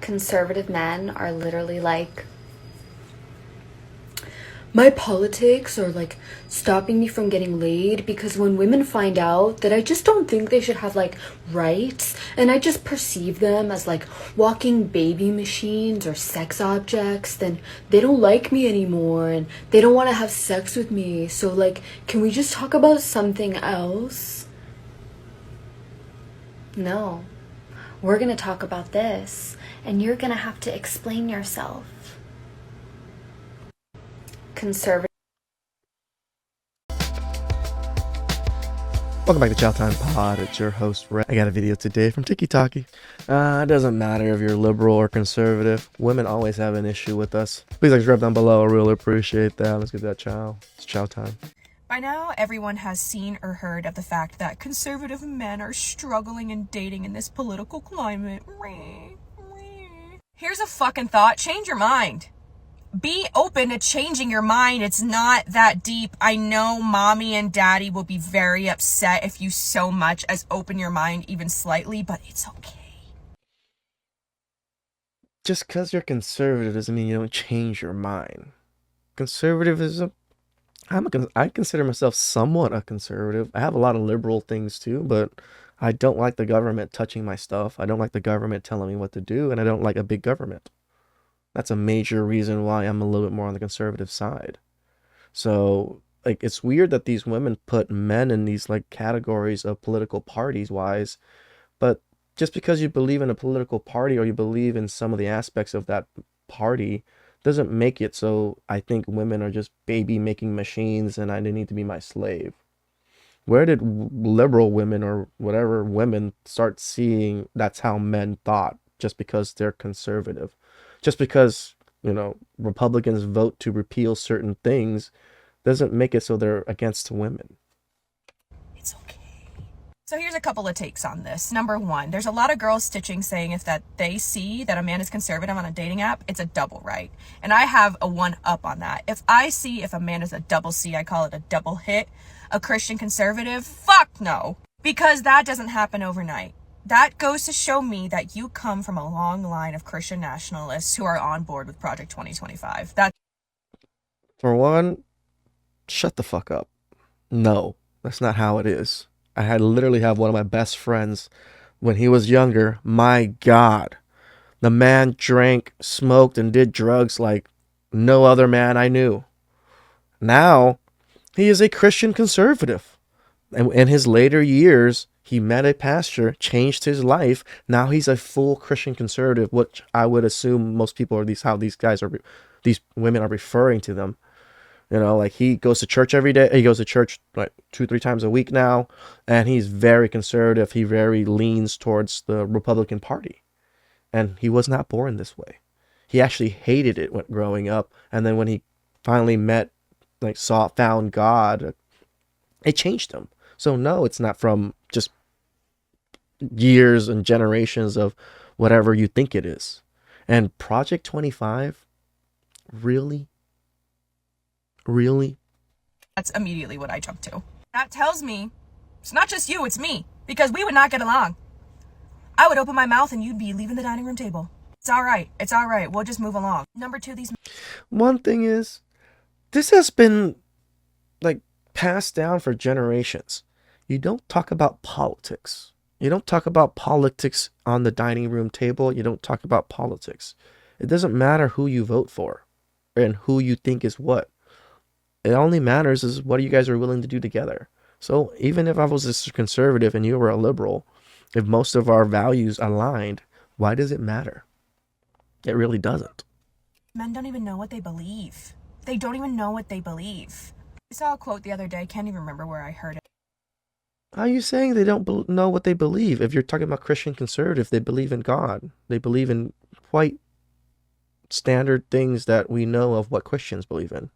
Conservative men are literally like, my politics are like stopping me from getting laid because when women find out that I just don't think they should have like rights and I just perceive them as like walking baby machines or sex objects, then they don't like me anymore and they don't want to have sex with me. So like, can we just talk about something else? No. We're gonna talk about this and you're gonna have to explain yourself. Conservative. Welcome back to Chow Time Pod. It's your host, Ray. I got a video today from TikTok. It doesn't matter if you're liberal or conservative. Women always have an issue with us. Please subscribe down below. I really appreciate that. Let's get that chow. It's chow time. By now, everyone has seen or heard of the fact that conservative men are struggling and dating in this political climate. Here's a fucking thought. Change your mind. Be open to changing your mind. It's not that deep. I know mommy and daddy will be very upset if you so much as open your mind even slightly, but it's okay. Just because you're conservative doesn't mean you don't change your mind. Conservatism, I consider myself somewhat a conservative. I have a lot of liberal things too, but I don't like the government touching my stuff. I don't like the government telling me what to do, and I don't like a big government. That's a major reason why I'm a little bit more on the conservative side. So, like, it's weird that these women put men in these, like, categories of political parties wise, but just because you believe in a political party or you believe in some of the aspects of that party doesn't make it so I think women are just baby making machines and I need to be my slave. Where did liberal women or whatever women start seeing that's how men thought just because they're conservative? Just because, Republicans vote to repeal certain things doesn't make it so they're against women. It's okay. So here's a couple of takes on this. Number one, there's a lot of girls stitching saying if that they see that a man is conservative on a dating app, it's a double right. And I have a one up on that. If I see if a man is a double C, I call it a double hit, a Christian conservative, fuck no. Because that doesn't happen overnight. That goes to show me that you come from a long line of Christian nationalists who are on board with Project 2025. For one, shut the fuck up. No, that's not how it is. I literally have one of my best friends when he was younger. My God, the man drank, smoked, and did drugs like no other man I knew. Now, he is a Christian conservative. And in his later years, he met a pastor, changed his life. Now he's a full Christian conservative, which I would assume most people are these women are referring to them. Like he goes to church every day. He goes to church like 2-3 times a week now, and he's very conservative. He very leans towards the Republican Party, and he was not born this way. He actually hated it when growing up, and then when he finally found God, it changed him. So no, it's not from just years and generations of whatever you think it is. And Project 25, really? That's immediately what I jump to. That tells me it's not just you, it's me. Because we would not get along. I would open my mouth and you'd be leaving the dining room table. It's all right. We'll just move along. Number two, one thing is, this has been passed down for generations. You don't talk about politics. You don't talk about politics on the dining room table. You don't talk about politics. It doesn't matter who you vote for and who you think is what. It only matters is what you guys are willing to do together. So even if I was a conservative and you were a liberal, if most of our values aligned, why does it matter? It really doesn't. Men don't even know what they believe. They don't even know what they believe. I saw a quote the other day. Can't even remember where I heard it. How are you saying they don't know what they believe? If you're talking about Christian conservative, they believe in God. They believe in quite standard things that we know of what Christians believe in.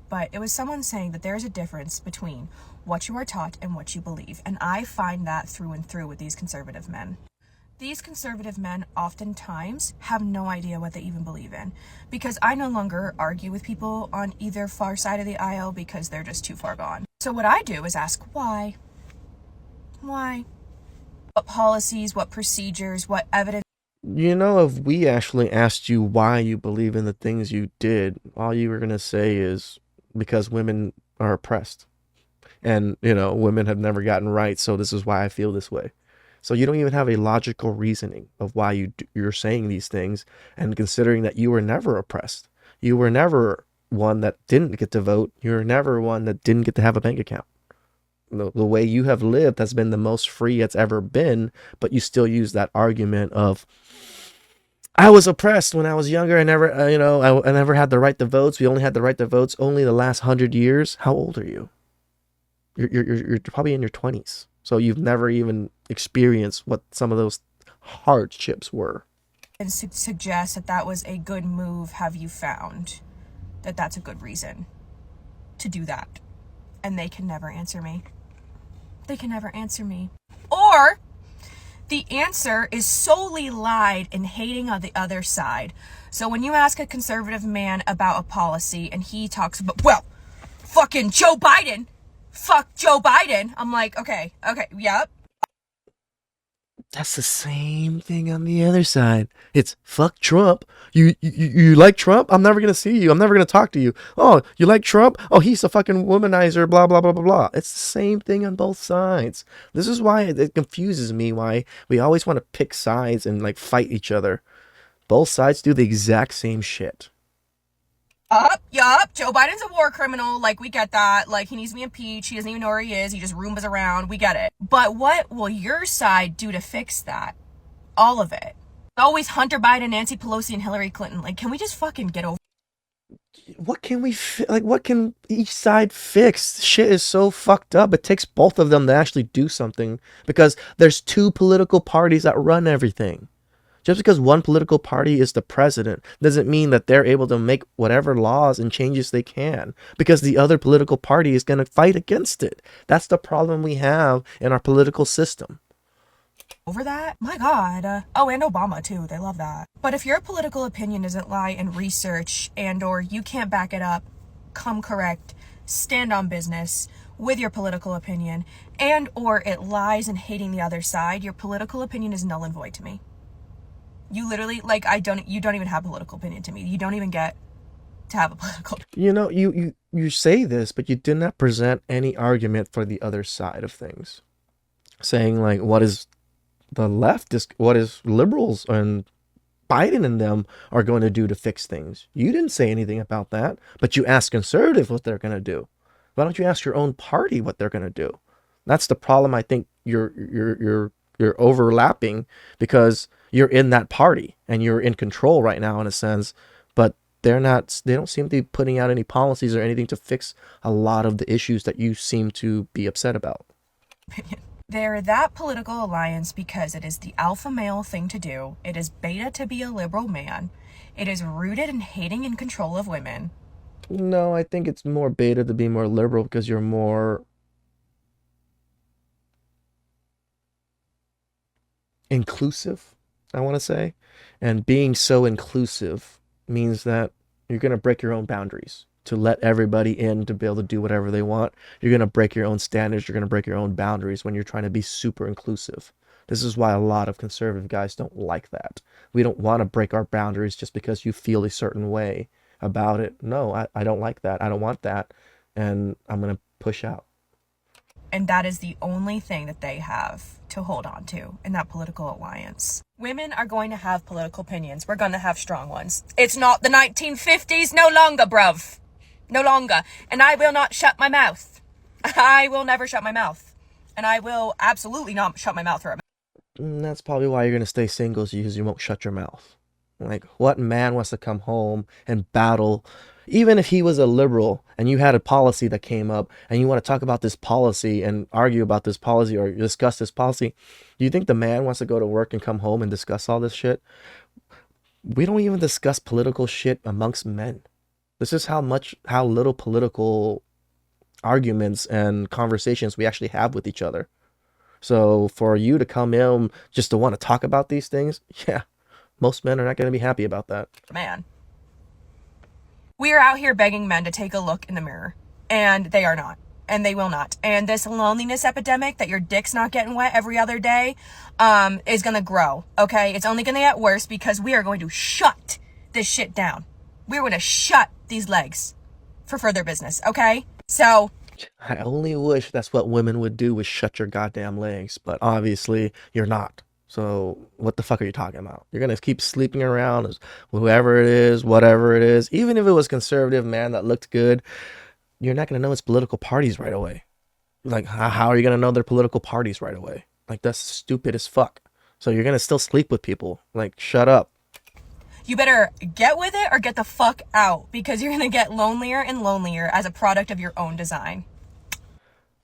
But it was someone saying that there's a difference between what you are taught and what you believe. And I find that through and through with these conservative men. These conservative men oftentimes have no idea what they even believe in, because I no longer argue with people on either far side of the aisle because they're just too far gone. So what I do is ask why? Why? What policies, what procedures, what evidence? You know, if we actually asked you why you believe in the things you did, all you were going to say is because women are oppressed. And, women have never gotten rights, so this is why I feel this way. So you don't even have a logical reasoning of why you're saying these things, and considering that you were never oppressed. You were never one that didn't get to vote. You were never one that didn't get to have a bank account. The way you have lived has been the most free it's ever been, but you still use that argument of, I was oppressed when I was younger. I never, I never had the right to votes. We only had the right to votes only the last 100 years. How old are you? You're probably in your 20s. So you've never even experienced what some of those hardships were. And suggest that that was a good move, have you found that that's a good reason to do that? And they can never answer me. They can never answer me. Or the answer is solely lied and hating on the other side. So when you ask a conservative man about a policy and he talks about, well, fucking Joe Biden, fuck Joe Biden, I'm like, okay, yep. That's the same thing on the other side. It's fuck Trump. You like Trump? I'm never gonna see you. I'm never gonna talk to you. Oh, you like Trump? Oh, he's a fucking womanizer. Blah blah blah blah blah. It's the same thing on both sides. This is why it confuses me. Why we always want to pick sides and like fight each other. Both sides do the exact same shit. Yup. Joe Biden's a war criminal. Like, we get that. Like, he needs to be impeached. He doesn't even know where he is. He just Roombas around. We get it. But what will your side do to fix that? All of it. Always Hunter Biden, Nancy Pelosi, and Hillary Clinton. Like, can we just fucking get over? What can what can each side fix? Shit is so fucked up. It takes both of them to actually do something, because there's two political parties that run everything. Just because one political party is the president doesn't mean that they're able to make whatever laws and changes they can, because the other political party is going to fight against it. That's the problem we have in our political system. Over that? My God. Oh, and Obama too. They love that. But if your political opinion doesn't lie in research and or you can't back it up, come correct, stand on business with your political opinion, and or it lies in hating the other side, your political opinion is null and void to me. You literally, like, you don't even have a political opinion to me. You don't even get to have a political. You say this, but you did not present any argument for the other side of things. Saying like, what is the left, what is liberals and Biden and them are going to do to fix things. You didn't say anything about that, but you asked conservatives what they're going to do. Why don't you ask your own party what they're going to do? That's the problem. I think you're overlapping, because you're in that party and you're in control right now in a sense, but they don't seem to be putting out any policies or anything to fix a lot of the issues that you seem to be upset about. They're that political alliance because it is the alpha male thing to do. It is beta to be a liberal man. It is rooted in hating and control of women. No, I think it's more beta to be more liberal, because you're more inclusive, I want to say. And being so inclusive means that you're going to break your own boundaries to let everybody in to be able to do whatever they want. You're going to break your own standards. You're going to break your own boundaries when you're trying to be super inclusive. This is why a lot of conservative guys don't like that. We don't want to break our boundaries just because you feel a certain way about it. No, I don't like that. I don't want that. And I'm going to push out. And that is the only thing that they have to hold on to in that political alliance. Women are going to have political opinions. We're going to have strong ones. It's not the 1950s no longer, bruv. No longer. And I will not shut my mouth. I will never shut my mouth. And I will absolutely not shut my mouth for a And that's probably why you're going to stay single, because you won't shut your mouth. Like, what man wants to come home and battle? Even if he was a liberal and you had a policy that came up and you want to talk about this policy and argue about this policy or discuss this policy, do you think the man wants to go to work and come home and discuss all this shit? We don't even discuss political shit amongst men. This is how little political arguments and conversations we actually have with each other. So for you to come in just to want to talk about these things, yeah, most men are not going to be happy about that. man. We are out here begging men to take a look in the mirror, and they are not. and they will not. And this loneliness epidemic that your dick's not getting wet every other day is going to grow, okay? It's only going to get worse because we are going to shut this shit down. We're going to shut these legs for further business, okay? So I only wish that's what women would do, was shut your goddamn legs, but obviously you're not. So what the fuck are you talking about? You're gonna keep sleeping around as whoever it is, whatever it is. Even if it was conservative man that looked good, you're not gonna know it's political parties right away. Like, how are you gonna know they're political parties right away? Like, that's stupid as fuck. So you're gonna still sleep with people. Like, shut up. you better get with it or get the fuck out, because you're going to get lonelier and lonelier as a product of your own design.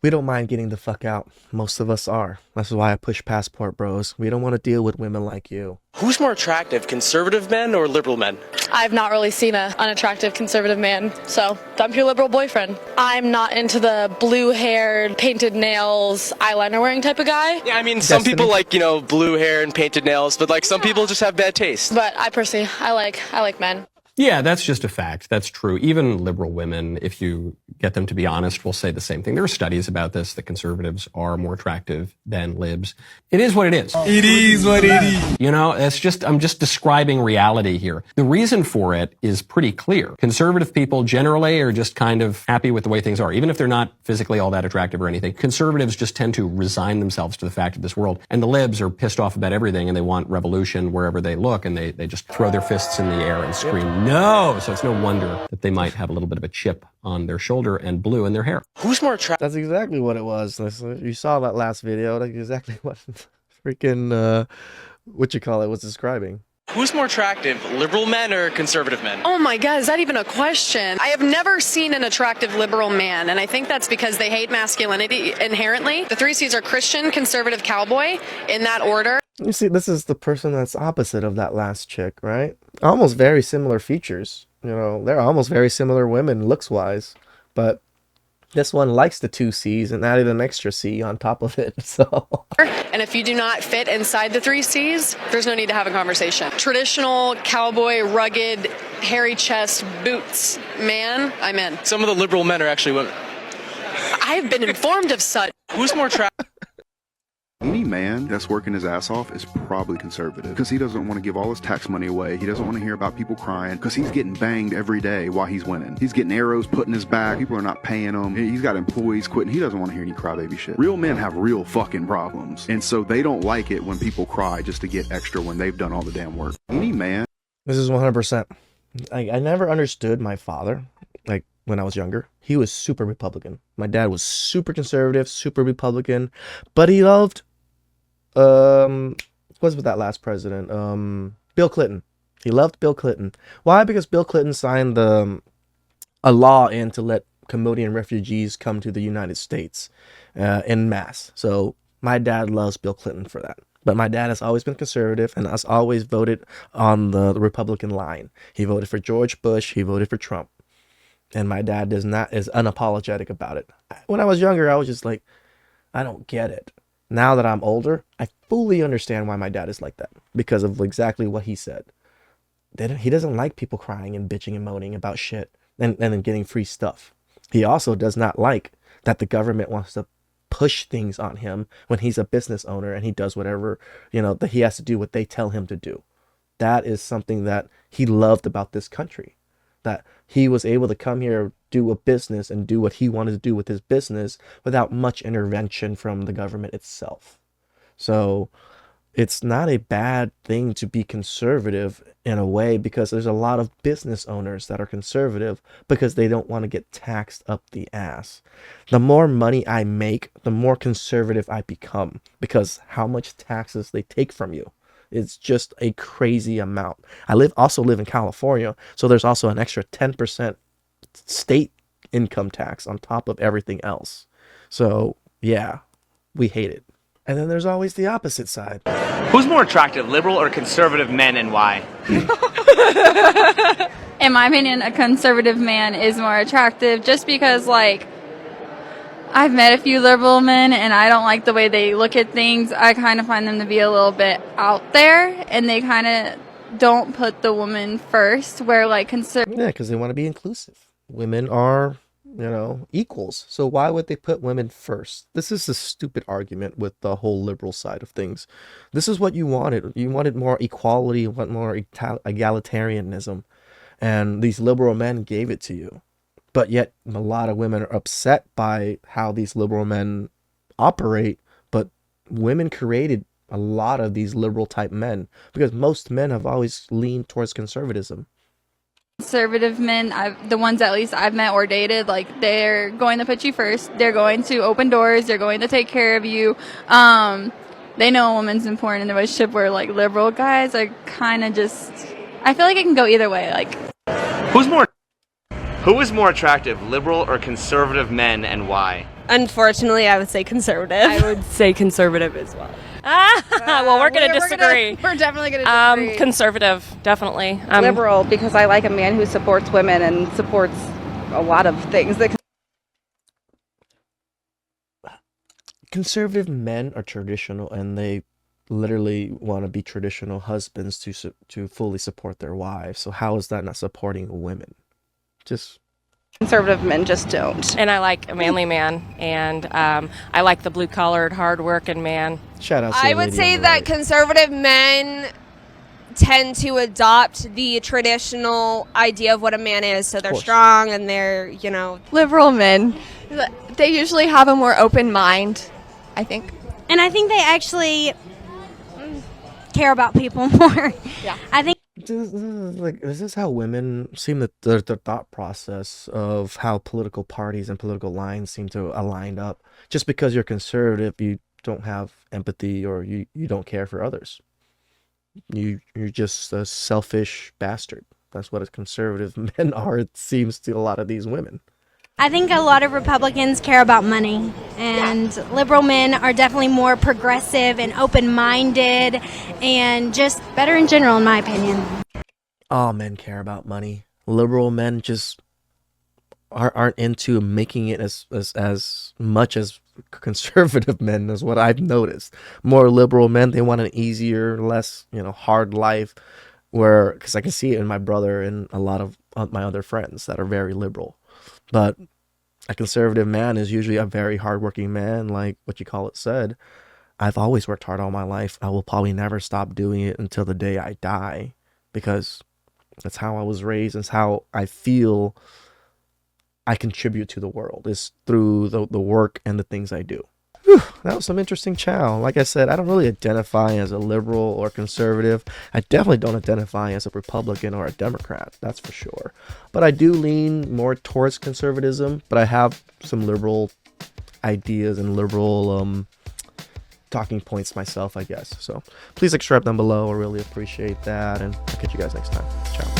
We don't mind getting the fuck out. Most of us are. That's why I push passport, bros. We don't want to deal with women like you. Who's more attractive, conservative men or liberal men? I've not really seen an unattractive conservative man, so dump your liberal boyfriend. I'm not into the blue-haired, painted nails, eyeliner-wearing type of guy. Yeah, I mean, some people like, blue hair and painted nails, but like some people just have bad taste. But I personally, I like men. Yeah, that's just a fact. That's true. Even liberal women, if you get them to be honest, will say the same thing. There are studies about this, that conservatives are more attractive than libs. It is what it is. It is what it is. I'm just describing reality here. The reason for it is pretty clear. Conservative people generally are just kind of happy with the way things are, even if they're not physically all that attractive or anything. Conservatives just tend to resign themselves to the fact of this world. And the libs are pissed off about everything, and they want revolution wherever they look, and they just throw their fists in the air and scream, no! So it's no wonder that they might have a little bit of a chip on their shoulder and blue in their hair. Who's more attractive? That's exactly what it was. You saw that last video. That's exactly what freaking, was describing. Who's more attractive, liberal men or conservative men? Oh my God, is that even a question? I have never seen an attractive liberal man, and I think that's because they hate masculinity inherently. The three C's are Christian, conservative, cowboy, in that order. You see, this is the person that's opposite of that last chick, right? Almost very similar features. They're almost very similar women looks-wise. But this one likes the two C's and added an extra C on top of it, so... And if you do not fit inside the three C's, there's no need to have a conversation. Traditional, cowboy, rugged, hairy chest, boots, man, I'm in. Some of the liberal men are actually women. I have been informed of such. Who's more attractive? Any man that's working his ass off is probably conservative because he doesn't want to give all his tax money away. He doesn't want to hear about people crying because he's getting banged every day while he's winning. He's getting arrows put in his back. People are not paying him. He's got employees quitting. He doesn't want to hear any crybaby shit. Real men have real fucking problems. And so they don't like it when people cry just to get extra when they've done all the damn work. Any man. This is 100%. I never understood my father. Like, when I was younger, he was super Republican. My dad was super conservative, super Republican, but he loved what's with that last president? Bill Clinton. He loved Bill Clinton. Why? Because Bill Clinton signed a law in to let Cambodian refugees come to the United States en masse. So my dad loves Bill Clinton for that. But my dad has always been conservative and has always voted on the Republican line. He voted for George Bush. He voted for Trump. And my dad is unapologetic about it. When I was younger, I was just like, I don't get it. Now that I'm older, I fully understand why my dad is like that because of exactly what he said. He doesn't like people crying and bitching and moaning about shit and then getting free stuff. He also does not like that the government wants to push things on him when he's a business owner and he does whatever, that he has to do what they tell him to do. That is something that he loved about this country. That he was able to come here, do a business, and do what he wanted to do with his business without much intervention from the government itself. So it's not a bad thing to be conservative in a way because there's a lot of business owners that are conservative because they don't want to get taxed up the ass. The more money I make, the more conservative I become because how much taxes they take from you. It's just a crazy amount. I also live in California, so there's also an extra 10% state income tax on top of everything else. So, yeah, we hate it. And then there's always the opposite side. Who's more attractive, liberal or conservative men, and why? In my opinion, a conservative man is more attractive just because, I've met a few liberal men, and I don't like the way they look at things. I kind of find them to be a little bit out there, and they kind of don't put the woman first, where, Yeah, because they want to be inclusive. Women are equals. So why would they put women first? This is a stupid argument with the whole liberal side of things. This is what you wanted. You wanted more equality, you want more egalitarianism, and these liberal men gave it to you. But yet a lot of women are upset by how these liberal men operate, but women created a lot of these liberal type men because most men have always leaned towards conservatism. Conservative men, the ones at least I've met or dated, like they're going to put you first. They're going to open doors. They're going to take care of you. They know a woman's important in the relationship. Where like liberal guys are kind of just, I feel like it can go either way. Like, Who is more attractive, liberal or conservative men, and why? Unfortunately, I would say conservative. I would say conservative as well. Well, we're going to disagree. We're definitely going to disagree. Conservative, definitely. Liberal, because I like a man who supports women and supports a lot of things. Conservative men are traditional, and they literally want to be traditional husbands to fully support their wives. So how is that not supporting women? Just Conservative men just don't. And I like a manly man, and I like the blue-collared, hard-working man. Shout out to I the would lady say on the that right. conservative men tend to adopt the traditional idea of what a man is. So they're strong and they're, Liberal men. They usually have a more open mind, I think. And I think they actually care about people more. Yeah. I think This is how women seem that their thought process of how political parties and political lines seem to align up. Just because you're conservative, you don't have empathy or you don't care for others. You're just a selfish bastard. That's what conservative men are, it seems, to a lot of these women. I think a lot of Republicans care about money, and liberal men are definitely more progressive and open-minded and just better in general, in my opinion. All men care about money. Liberal men just aren't into making it as much as conservative men, is what I've noticed. More liberal men, they want an easier, less hard life, because I can see it in my brother and a lot of my other friends that are very liberal. But a conservative man is usually a very hardworking man, like what you call it said. I've always worked hard all my life. I will probably never stop doing it until the day I die, because that's how I was raised. It's how I feel I contribute to the world, is through the work and the things I do. Whew, that was some interesting chow. Like I said, I don't really identify as a liberal or conservative. I definitely don't identify as a Republican or a Democrat, that's for sure. But I do lean more towards conservatism, but I have some liberal ideas and liberal talking points myself, I guess. So please subscribe down below. I really appreciate that, and I'll catch you guys next time. Ciao.